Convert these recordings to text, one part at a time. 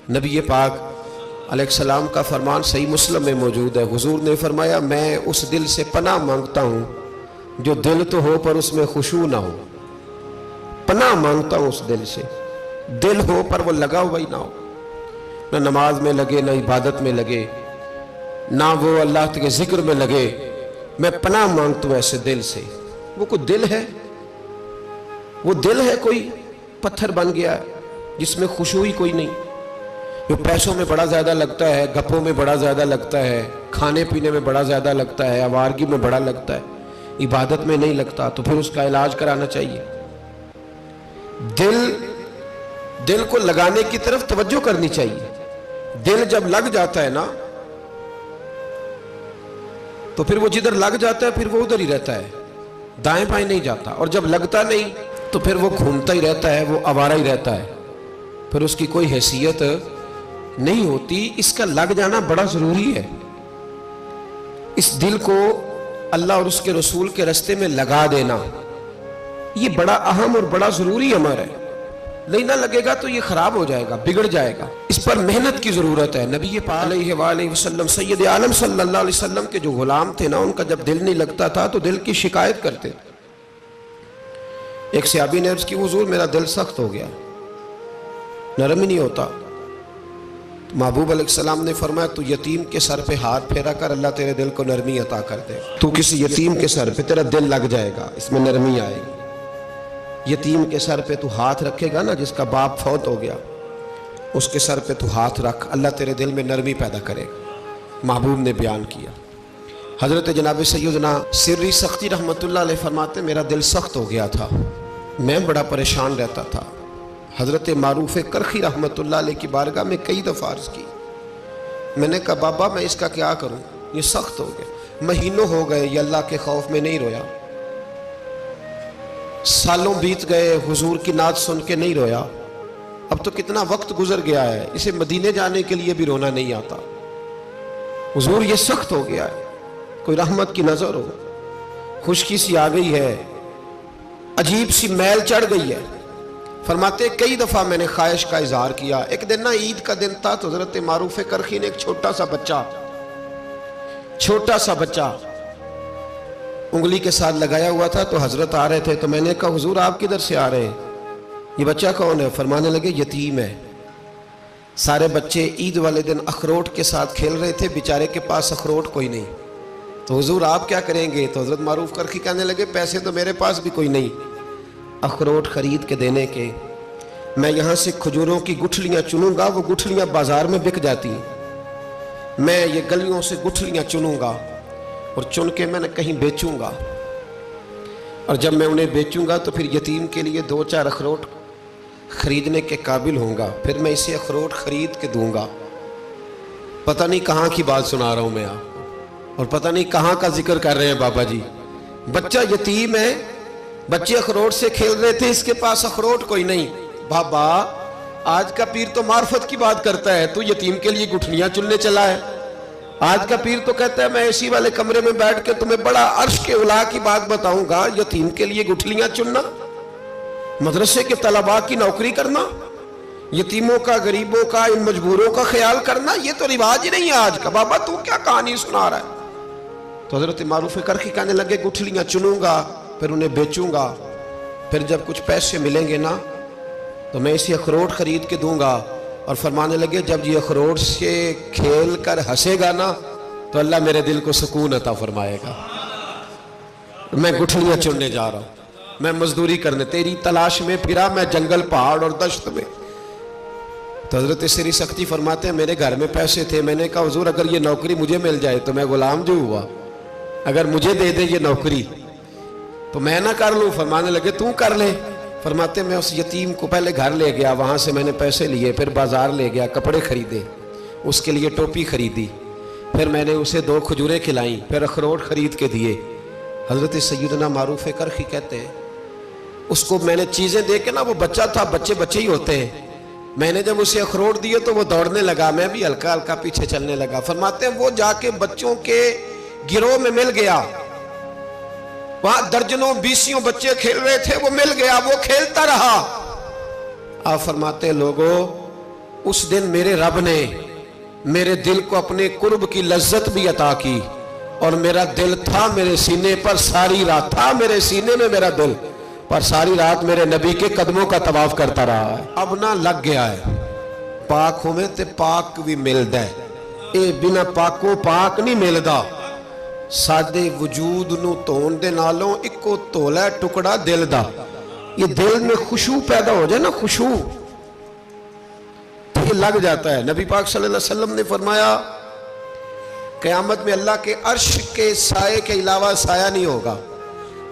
نبی پاک علیہ السلام کا فرمان صحیح مسلم میں موجود ہے، حضور نے فرمایا میں اس دل سے پناہ مانگتا ہوں جو دل تو ہو پر اس میں خشوع نہ ہو۔ پناہ مانگتا ہوں اس دل سے، دل ہو پر وہ لگا ہوا ہی نہ ہو، نہ نماز میں لگے، نہ عبادت میں لگے، نہ وہ اللہ کے ذکر میں لگے۔ میں پناہ مانگتا ہوں ایسے دل سے۔ وہ کوئی دل ہے، وہ دل ہے کوئی پتھر بن گیا ہے جس میں خشوع ہی کوئی نہیں، جو پیسوں میں بڑا زیادہ لگتا ہے، گپوں میں بڑا زیادہ لگتا ہے، کھانے پینے میں بڑا زیادہ لگتا ہے، آوارگی میں بڑا لگتا ہے، عبادت میں نہیں لگتا، تو پھر اس کا علاج کرانا چاہیے۔ دل کو لگانے کی طرف توجہ کرنی چاہیے۔ دل جب لگ جاتا ہے نا تو پھر وہ جدھر لگ جاتا ہے پھر وہ ادھر ہی رہتا ہے، دائیں بائیں نہیں جاتا، اور جب لگتا نہیں تو پھر وہ گھومتا ہی رہتا ہے، وہ آوارہ ہی رہتا ہے، پھر اس کی کوئی حیثیت نہیں ہوتی۔ اس کا لگ جانا بڑا ضروری ہے۔ اس دل کو اللہ اور اس کے رسول کے راستے میں لگا دینا یہ بڑا اہم اور بڑا ضروری امر ہے۔ نہیں نہ لگے گا تو یہ خراب ہو جائے گا، بگڑ جائے گا، اس پر محنت کی ضرورت ہے۔ نبی پاک علیہ وآلہ وسلم سید عالم صلی اللہ علیہ وسلم کے جو غلام تھے نا، ان کا جب دل نہیں لگتا تھا تو دل کی شکایت کرتے۔ ایک صحابی نے عرض کی حضور میرا دل سخت ہو گیا، نرم ہی نہیں ہوتا۔ محبوب علیہ السلام نے فرمایا تو یتیم کے سر پہ ہاتھ پھیرا کر، اللہ تیرے دل کو نرمی عطا کر دے۔ تو کسی یتیم کے سر پہ تیرا دل لگ جائے گا، اس میں نرمی آئے گی۔ یتیم کے سر پہ تو ہاتھ رکھے گا نا، جس کا باپ فوت ہو گیا، اس کے سر پہ تو ہاتھ رکھ، اللہ تیرے دل میں نرمی پیدا کرے گا۔ محبوب نے بیان کیا۔ حضرت جناب سیدنا سری سختی رحمت اللہ علیہ فرماتے میرا دل سخت ہو گیا تھا، میں بڑا پریشان رہتا تھا۔ حضرت معروف کرخی رحمت اللہ علیہ کی بارگاہ میں کئی دفعہ عرض کی، میں نے کہا بابا میں اس کا کیا کروں، یہ سخت ہو گیا، مہینوں ہو گئے یہ اللہ کے خوف میں نہیں رویا، سالوں بیت گئے حضور کی نعت سن کے نہیں رویا، اب تو کتنا وقت گزر گیا ہے، اسے مدینے جانے کے لیے بھی رونا نہیں آتا، حضور یہ سخت ہو گیا ہے، کوئی رحمت کی نظر ہو، خشکی سی آ گئی ہے، عجیب سی میل چڑھ گئی ہے۔ فرماتے کئی دفعہ میں نے خواہش کا اظہار کیا۔ ایک دن نا عید کا دن تھا تو حضرت معروف کرخی نے ایک چھوٹا سا بچہ انگلی کے ساتھ لگایا ہوا تھا، تو حضرت آ رہے تھے، تو میں نے کہا حضور آپ کدھر سے آ رہے ہیں، یہ بچہ کون ہے؟ فرمانے لگے یتیم ہے۔ سارے بچے عید والے دن اخروٹ کے ساتھ کھیل رہے تھے، بیچارے کے پاس اخروٹ کوئی نہیں، تو حضور آپ کیا کریں گے؟ تو حضرت معروف کرخی کہنے لگے پیسے تو میرے پاس بھی کوئی نہیں اخروٹ خرید کے دینے کے، میں یہاں سے کھجوروں کی گٹھلیاں چنوں گا، وہ گٹھلیاں بازار میں بک جاتی ہیں، میں یہ گلیوں سے گٹھلیاں چنوں گا اور چن کے میں نے کہیں بیچوں گا، اور جب میں انہیں بیچوں گا تو پھر یتیم کے لیے 2-4 اخروٹ خریدنے کے قابل ہوں گا، پھر میں اسے اخروٹ خرید کے دوں گا۔ پتہ نہیں کہاں کی بات سنا رہا ہوں میں آپ، اور پتہ نہیں کہاں کا ذکر کر رہے ہیں بابا جی۔ بچہ یتیم ہے، بچے اخروٹ سے کھیل رہے تھے، اس کے پاس اخروٹ کوئی نہیں۔ بابا آج کا پیر تو معرفت کی بات کرتا ہے، تو یتیم کے لیے گٹھلیاں چننے چلا ہے۔ آج کا پیر تو کہتا ہے میں اسی والے کمرے میں بیٹھ کے تمہیں بڑا عرش کے اعلیٰ کی بات بتاؤں گا، یتیم کے لیے گٹھلیاں چننا، مدرسے کے طلباء کی نوکری کرنا، یتیموں کا، غریبوں کا، ان مجبوروں کا خیال کرنا، یہ تو رواج ہی نہیں ہے آج کا۔ بابا تو کیا کہانی سنا رہا ہے؟ تو حضرت معروف کرخی کہنے لگے گٹھلیاں چنوں گا، پھر انہیں بیچوں گا، پھر جب کچھ پیسے ملیں گے نا تو میں اسے اخروٹ خرید کے دوں گا، اور فرمانے لگے جب یہ اخروٹ سے کھیل کر ہنسے گا نا تو اللہ میرے دل کو سکون عطا فرمائے گا۔ میں گٹھلیاں چننے جا رہا ہوں، میں مزدوری کرنے، تیری تلاش میں پھرا میں جنگل، پہاڑ اور دشت میں۔ تو حضرت سری سختی فرماتے ہیں میرے گھر میں پیسے تھے، میں نے کہا حضور اگر یہ نوکری مجھے مل جائے تو میں غلام جو ہوا، اگر مجھے دے دے یہ نوکری تو میں نہ کر لوں؟ فرمانے لگے تو کر لے۔ فرماتے میں اس یتیم کو پہلے گھر لے گیا، وہاں سے میں نے پیسے لیے، پھر بازار لے گیا، کپڑے خریدے، اس کے لیے ٹوپی خریدی، پھر میں نے اسے 2 کھجوریں کھلائیں، پھر اخروٹ خرید کے دیے۔ حضرت سیدنا معروف کرخی کہتے ہیں اس کو میں نے چیزیں دے کے نا، وہ بچہ تھا، بچے ہی ہوتے ہیں، میں نے جب اسے اخروٹ دیے تو وہ دوڑنے لگا، میں بھی ہلکا ہلکا پیچھے چلنے لگا۔ فرماتے ہیں وہ جا کے بچوں کے گروہ میں مل گیا، وہاں درجنوں 20 بچے کھیل رہے تھے، وہ مل گیا، وہ کھیلتا رہا۔ آپ فرماتے ہیں لوگوں اس دن میرے رب نے میرے دل کو اپنے قرب کی لذت بھی عطا کی، اور میرا دل تھا میرے سینے پر ساری رات، تھا میرے سینے میں میرا دل، پر ساری رات میرے نبی کے قدموں کا طواف کرتا رہا ہے۔ اب نہ لگ گیا ہے، پاک ہوئے تے پاک بھی ملدا ہے، اے بنا پاکو پاک نہیں ملدا۔ سادے وجود نو تون دے نالوں اکو تولا ٹکڑا دل دا، یہ دل میں خشوع پیدا ہو جائے نا، خشوع یہ لگ جاتا ہے۔ نبی پاک صلی اللہ علیہ وسلم نے فرمایا قیامت میں اللہ کے عرش کے سائے کے علاوہ سایہ نہیں ہوگا۔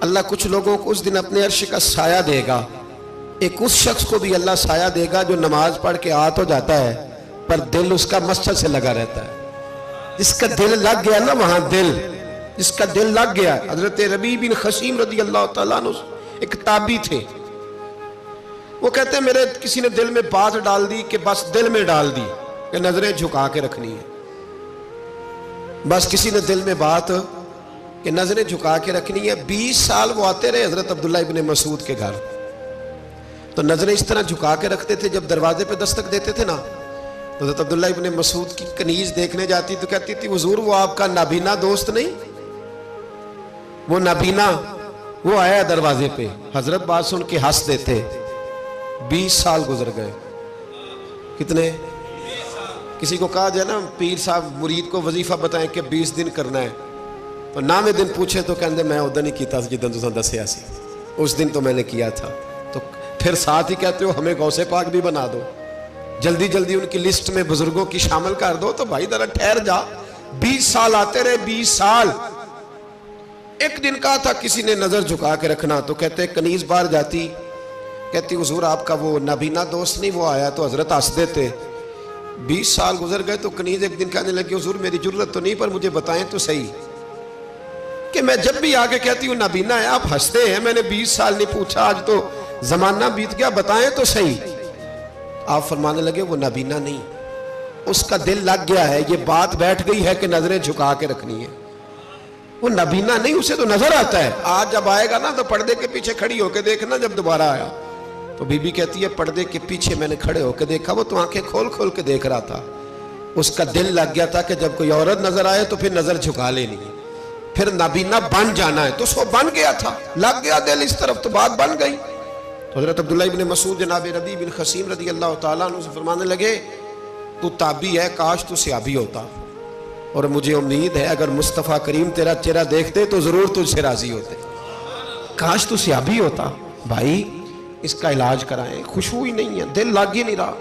اللہ کچھ لوگوں کو اس دن اپنے عرش کا سایہ دے گا، ایک اس شخص کو بھی اللہ سایہ دے گا جو نماز پڑھ کے آ تو جاتا ہے پر دل اس کا مسجد سے لگا رہتا ہے۔ جس کا دل لگ گیا نا وہاں دل، جس کا دل لگ گیا۔ حضرت ربیع بن خثیم رضی اللہ تعالیٰ عنہ ایک تابعی تھے، وہ کہتے ہیں میرے کسی نے دل میں بات ڈال دی کہ بس دل میں ڈال دی کہ نظریں جھکا کے رکھنی ہے، بس کسی نے دل میں بات کہ نظریں جھکا کے رکھنی ہے۔ 20 سال وہ آتے رہے حضرت عبداللہ ابن مسعود کے گھر، تو نظریں اس طرح جھکا کے رکھتے تھے، جب دروازے پہ دستک دیتے تھے نا تو حضرت عبداللہ ابن مسعود کی کنیز دیکھنے جاتی تو کہتی تھی حضور وہ آپ کا نابینا دوست نہیں، وہ نابینا وہ آیا دروازے پہ۔ حضرت بات سن کے ہنس دیتے۔ 20 سال گزر گئے، کتنے؟ کسی کو کہا جائے نا پیر صاحب مرید کو وظیفہ بتائیں کہ 20 دن کرنا ہے، تو نام دن پوچھے تو کہندے میں ادھر نہیں کیتا جدن تساں دسیا سی، اس دن تو میں نے کیا تھا۔ تو پھر ساتھ ہی کہتے ہو ہمیں غوث پاک بھی بنا دو، جلدی جلدی ان کی لسٹ میں بزرگوں کی شامل کر دو۔ تو بھائی ذرا ٹھہر جا، 20 سال آتے رہے، 20 سال۔ ایک دن کہا تھا کسی نے نظر جھکا کے رکھنا، تو کہتے کنیز باہر جاتی، کہتی حضور آپ کا وہ نابینا دوست نہیں وہ آیا، تو حضرت ہنس دیتے۔ 20 سال گزر گئے تو کنیز ایک دن کہنے لگی حضور میری جرت تو نہیں پر مجھے بتائیں تو صحیح کہ میں جب بھی آگے کہتی ہوں نابینا ہے آپ ہنستے ہیں، میں نے 20 سال نہیں پوچھا، آج تو زمانہ بیت گیا، بتائیں تو صحیح۔ آپ فرمانے لگے وہ نابینا نہیں، اس کا دل لگ گیا ہے، یہ بات بیٹھ گئی ہے کہ نظریں جھکا کے رکھنی ہے۔ وہ نابینا نہیں، اسے تو نظر آتا ہے، آج جب آئے گا نا تو پردے کے پیچھے کھڑی ہو کے دیکھنا جب دوبارہ آیا۔ تو بی بی کہتی ہے پردے کے پیچھے میں نے کھڑے ہو کے دیکھا، وہ تو آنکھیں کھول کھول کے دیکھ رہا تھا، اس کا دل لگ گیا تھا کہ جب کوئی عورت نظر آئے تو پھر نظر جھکا لینی ہے، پھر نابینا بن جانا ہے۔ تو اس کو بن گیا تھا، لگ گیا دل اس طرف، تو بات بن گئی۔ تو حضرت عبداللہ ابن مسعود جناب ربیع بن خثیم رضی اللہ تعالیٰ عنہ سے فرمانے لگے تو تابعی ہے، کاش تو صحابی ہوتا، اور مجھے امید ہے اگر مصطفیٰ کریم تیرا چہرہ دیکھتے تو ضرور تجھ سے راضی ہوتے، کاش تو صحابی ہوتا۔ بھائی اس کا علاج کرائیں، خشوع ہی نہیں ہے، دل لگ ہی نہیں رہا۔